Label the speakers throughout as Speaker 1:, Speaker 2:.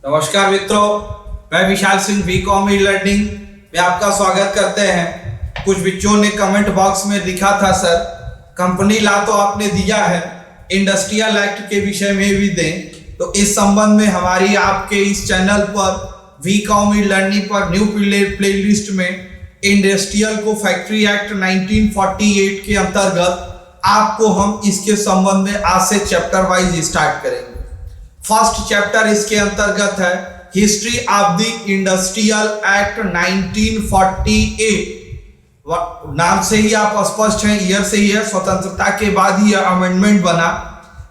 Speaker 1: नमस्कार मित्रों, मैं विशाल सिंह वी.कॉम लर्निंग में आपका स्वागत करते हैं। कुछ बच्चों ने कमेंट बॉक्स में लिखा था, सर कंपनी ला तो आपने दिया है, इंडस्ट्रियल एक्ट के विषय में भी दें। तो इस संबंध में हमारी आपके इस चैनल पर वी.कॉम लर्निंग पर न्यू प्लेलिस्ट में इंडस्ट्रियल को फैक्ट्री एक्ट 1948 के अंतर्गत आपको हम इसके संबंध में आज से चैप्टर वाइज स्टार्ट करेंगे। फर्स्ट चैप्टर इसके अंतर्गत है history of the industrial act 1948। नाम से ही आप स्पष्ट हैं, ईयर से ही है, स्वतंत्रता के बाद ही अमेंडमेंट बना,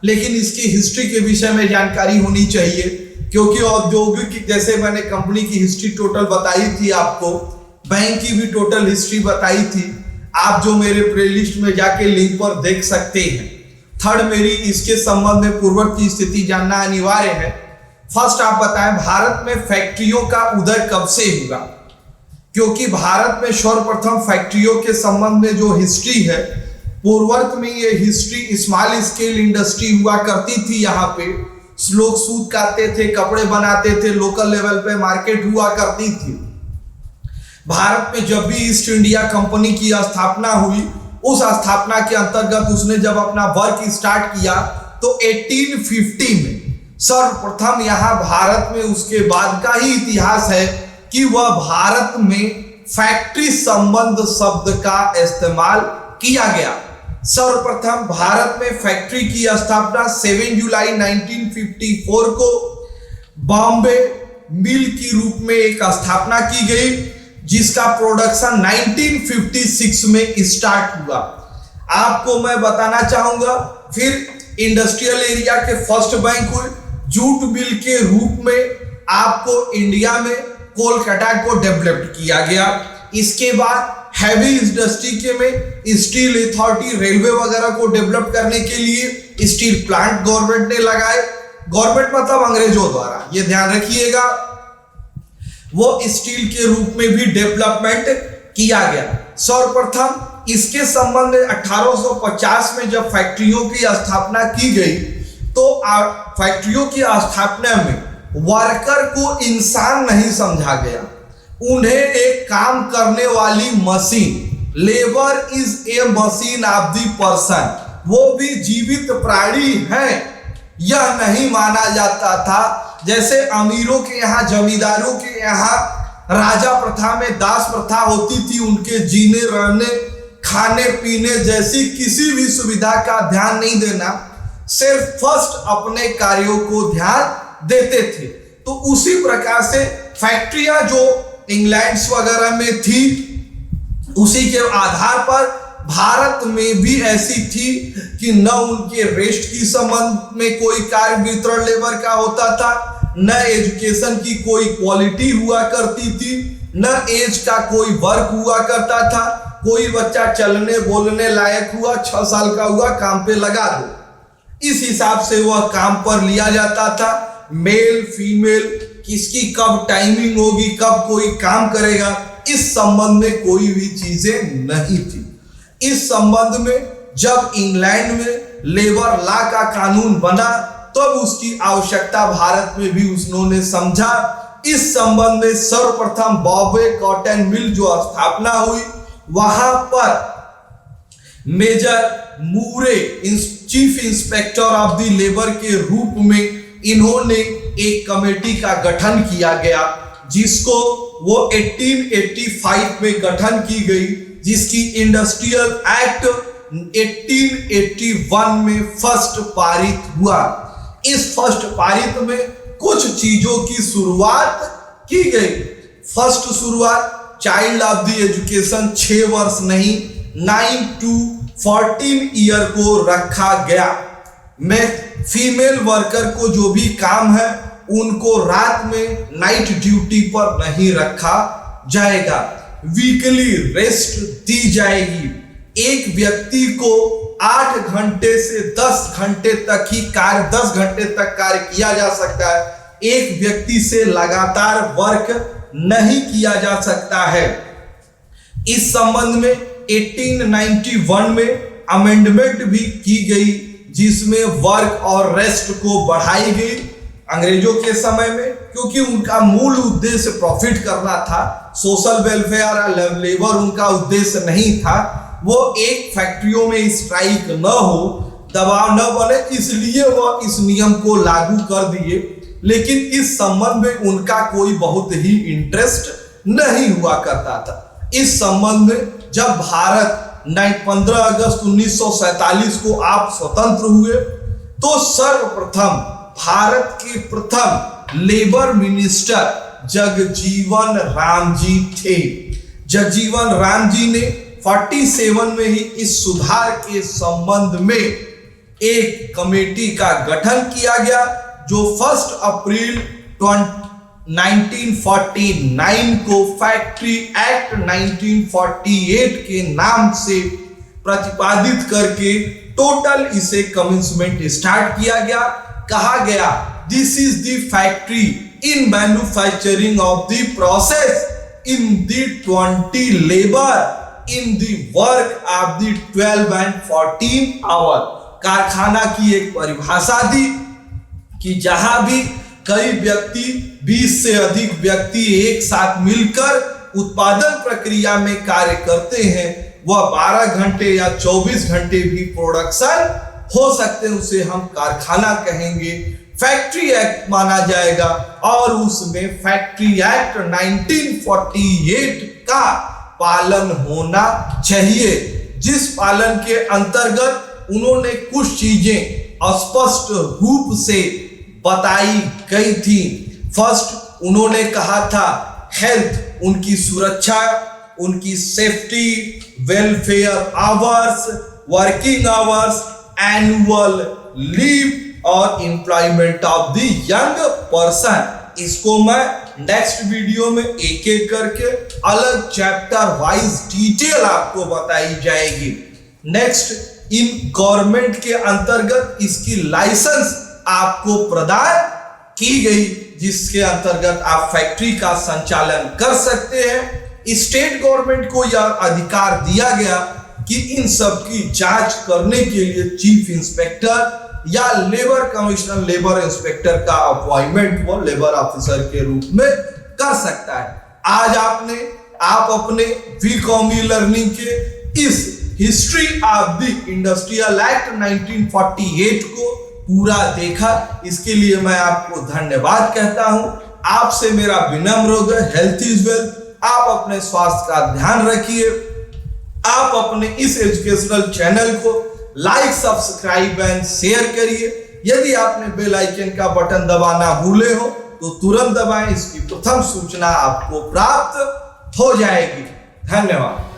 Speaker 1: लेकिन इसकी हिस्ट्री के विषय में जानकारी होनी चाहिए, क्योंकि औद्योगिक जैसे मैंने कंपनी की हिस्ट्री टोटल बताई थी आपको, बैंक की भी टोटल हिस्ट्री बताई थी, आप जो मेरे प्लेलिस्ट में जाके लिंक पर देख सकते हैं। थर्ड, मेरी इसके संबंध में पूर्ववर्त की स्थिति जानना अनिवार्य है। फर्स्ट आप बताएं, भारत में फैक्ट्रियों का उदय कब से हुआ? क्योंकि भारत में सर्वप्रथम फैक्ट्रियों के संबंध में जो हिस्ट्री है, पूर्ववर्त में ये हिस्ट्री स्मॉल स्केल इंडस्ट्री हुआ करती थी। यहाँ पे लोग सूत काटते थे, कपड़े बनाते थे, लोकल लेवल पे मार्केट हुआ करती थी। भारत में जब भी ईस्ट इंडिया कंपनी की स्थापना हुई, उस स्थापना के अंतर्गत उसने जब अपना वर्क स्टार्ट किया तो 1850 में सर्वप्रथम यहाँ भारत में उसके बाद का ही इतिहास है कि वह भारत में फैक्ट्री संबंध शब्द का इस्तेमाल किया गया। सर्वप्रथम भारत में फैक्ट्री की स्थापना 7 जुलाई 1954 को बॉम्बे मिल की रूप में एक स्थापना की गई, जिसका प्रोडक्शन 1956 में स्टार्ट हुआ। आपको मैं बताना चाहूंगा, फिर इंडस्ट्रियल एरिया के फर्स्ट बैंक हुए, जूट मिल के रूप में आपको इंडिया में कोलकाता को डेवलप किया गया। इसके बाद हैवी इंडस्ट्री के में स्टील अथॉरिटी, रेलवे वगैरह को डेवलप करने के लिए स्टील प्लांट गवर्नमेंट ने लगाए। गवर्नमेंट मतलब अंग्रेजों द्वारा, ये ध्यान रखिएगा, वो स्टील के रूप में भी डेवलपमेंट किया गया। सर्वप्रथम इसके संबंध में 1850 में जब फैक्ट्रियों की स्थापना की गई, तो फैक्ट्रियों की स्थापना में वर्कर को इंसान नहीं समझा गया, उन्हें एक काम करने वाली machine, labour is a machine of the person, वो भी जीवित प्राणी है, यह नहीं माना जाता था। जैसे अमीरों के यहाँ, जमींदारों के यहाँ राजा प्रथा में दास प्रथा होती थी, उनके जीने रहने खाने पीने जैसी किसी भी सुविधा का ध्यान नहीं देना, सिर्फ फर्स्ट अपने कार्यों को ध्यान देते थे। तो उसी प्रकार से फैक्ट्रियां जो इंग्लैंड वगैरह में थी, उसी के आधार पर भारत में भी ऐसी थी कि न उनके रेस्ट की संबंध में कोई कार्य वितरण लेबर का होता था, न एजुकेशन की कोई क्वालिटी हुआ करती थी, न एज का कोई वर्क हुआ करता था। कोई बच्चा चलने बोलने लायक हुआ, 6 साल का हुआ, काम पे लगा दो, इस हिसाब से वह काम पर लिया जाता था। मेल फीमेल किसकी कब टाइमिंग होगी, कब कोई काम करेगा, इस संबंध में कोई भी चीजें नहीं थी। इस संबंध में जब इंग्लैंड में लेबर लॉ का कानून बना, तब उसकी आवश्यकता भारत में भी उन्होंने समझा। इस संबंध में सर्वप्रथम बॉम्बे कॉटन मिल जो स्थापना हुई, वहां पर major Moore chief inspector of the labour के रूप में इन्होंने एक कमेटी का गठन किया गया, जिसको वो 1885 में गठन की गई, जिसकी इंडस्ट्रियल एक्ट 1881 में फर्स्ट पारित हुआ। इस फर्स्ट पारित में कुछ चीजों की शुरुआत की गई। फर्स्ट शुरुआत चाइल्ड ऑफ द एजुकेशन 6 वर्ष नहीं 9 to 14 ईयर को रखा गया। में फीमेल वर्कर को जो भी काम है, उनको रात में नाइट ड्यूटी पर नहीं रखा जाएगा, वीकली रेस्ट दी जाएगी। एक व्यक्ति को 8 घंटे से 10 घंटे तक ही कार्य, 10 घंटे तक कार्य किया जा सकता है। एक व्यक्ति से लगातार वर्क नहीं किया जा सकता है। इस संबंध में 1891 में अमेंडमेंट भी की गई, जिसमें वर्क और रेस्ट को बढ़ाई गई। अंग्रेजों के समय में, क्योंकि उनका मूल उद्देश्य प्रॉफिट करना था, सोशल वेलफेयर और लेबर उनका उद्देश्य नहीं था। वो एक फैक्ट्रियों में स्ट्राइक न हो, दबाव न बने, इसलिए वह इस नियम को लागू कर दिए। लेकिन इस संबंध में उनका कोई बहुत ही इंटरेस्ट नहीं हुआ करता था। इस संबंध में जब भारत 15 अगस्त 1947 को आप स्वतंत्र हुए, तो सर्वप्रथम भारत के प्रथम लेबर मिनिस्टर जगजीवन राम जी थे। जगजीवन राम जी ने 47 में ही इस सुधार के संबंध में एक कमेटी का गठन किया गया, जो 1 अप्रैल 1949 को फैक्ट्री एक्ट 1948 के नाम से प्रतिपादित करके टोटल इसे कमेंसमेंट स्टार्ट किया गया। कहा गया, this is the factory in manufacturing of the process in the 20 labour in the work of the 12 and 14 hour. कारखाना की एक परिभाषा दी कि जहां भी कई व्यक्ति, 20 से अधिक व्यक्ति एक साथ मिलकर उत्पादन प्रक्रिया में कार्य करते हैं, वह 12 घंटे या 24 घंटे भी प्रोडक्शन हो सकते हैं, उसे हम कारखाना कहेंगे। फैक्ट्री एक्ट माना जाएगा और उसमें फैक्ट्री एक्ट 1948 का पालन होना चाहिए, जिस पालन के अंतर्गत उन्होंने कुछ चीजें स्पष्ट रूप से बताई गई थी। फर्स्ट, उन्होंने कहा था हेल्थ, उनकी सुरक्षा, उनकी safety, welfare hours, working hours, annual leave और employment of the young person. इसको मैं नेक्स्ट वीडियो में एक एक करके अलग चैप्टर वाइज डिटेल आपको बताई जाएगी। नेक्स्ट, इन गवर्नमेंट के अंतर्गत इसकी लाइसेंस आपको प्रदान की गई, जिसके अंतर्गत आप फैक्ट्री का संचालन कर सकते हैं। स्टेट गवर्नमेंट को यह अधिकार दिया गया कि इन सब की जांच करने के लिए चीफ इंस्पेक्टर या लेबर कमिश्नर, लेबर इंस्पेक्टर का अपॉइंटमेंट वो लेबर ऑफिसर के रूप में कर सकता है। आज आप अपने वीकॉमी लर्निंग के इस history of the industrial act 1948 को पूरा देखा, इसके लिए मैं आपको धन्यवाद कहता हूं। आपसे मेरा विनम्र हेल्थ इज वेल्थ। आप अपने स्वास्थ्य का ध्यान रखिए। आप अपने इस एजुकेशनल चैनल को लाइक, सब्सक्राइब एंड शेयर करिए। यदि आपने बेल आइकन का बटन दबाना भूले हो तो तुरंत दबाएं, इसकी प्रथम सूचना आपको प्राप्त हो जाएगी। धन्यवाद।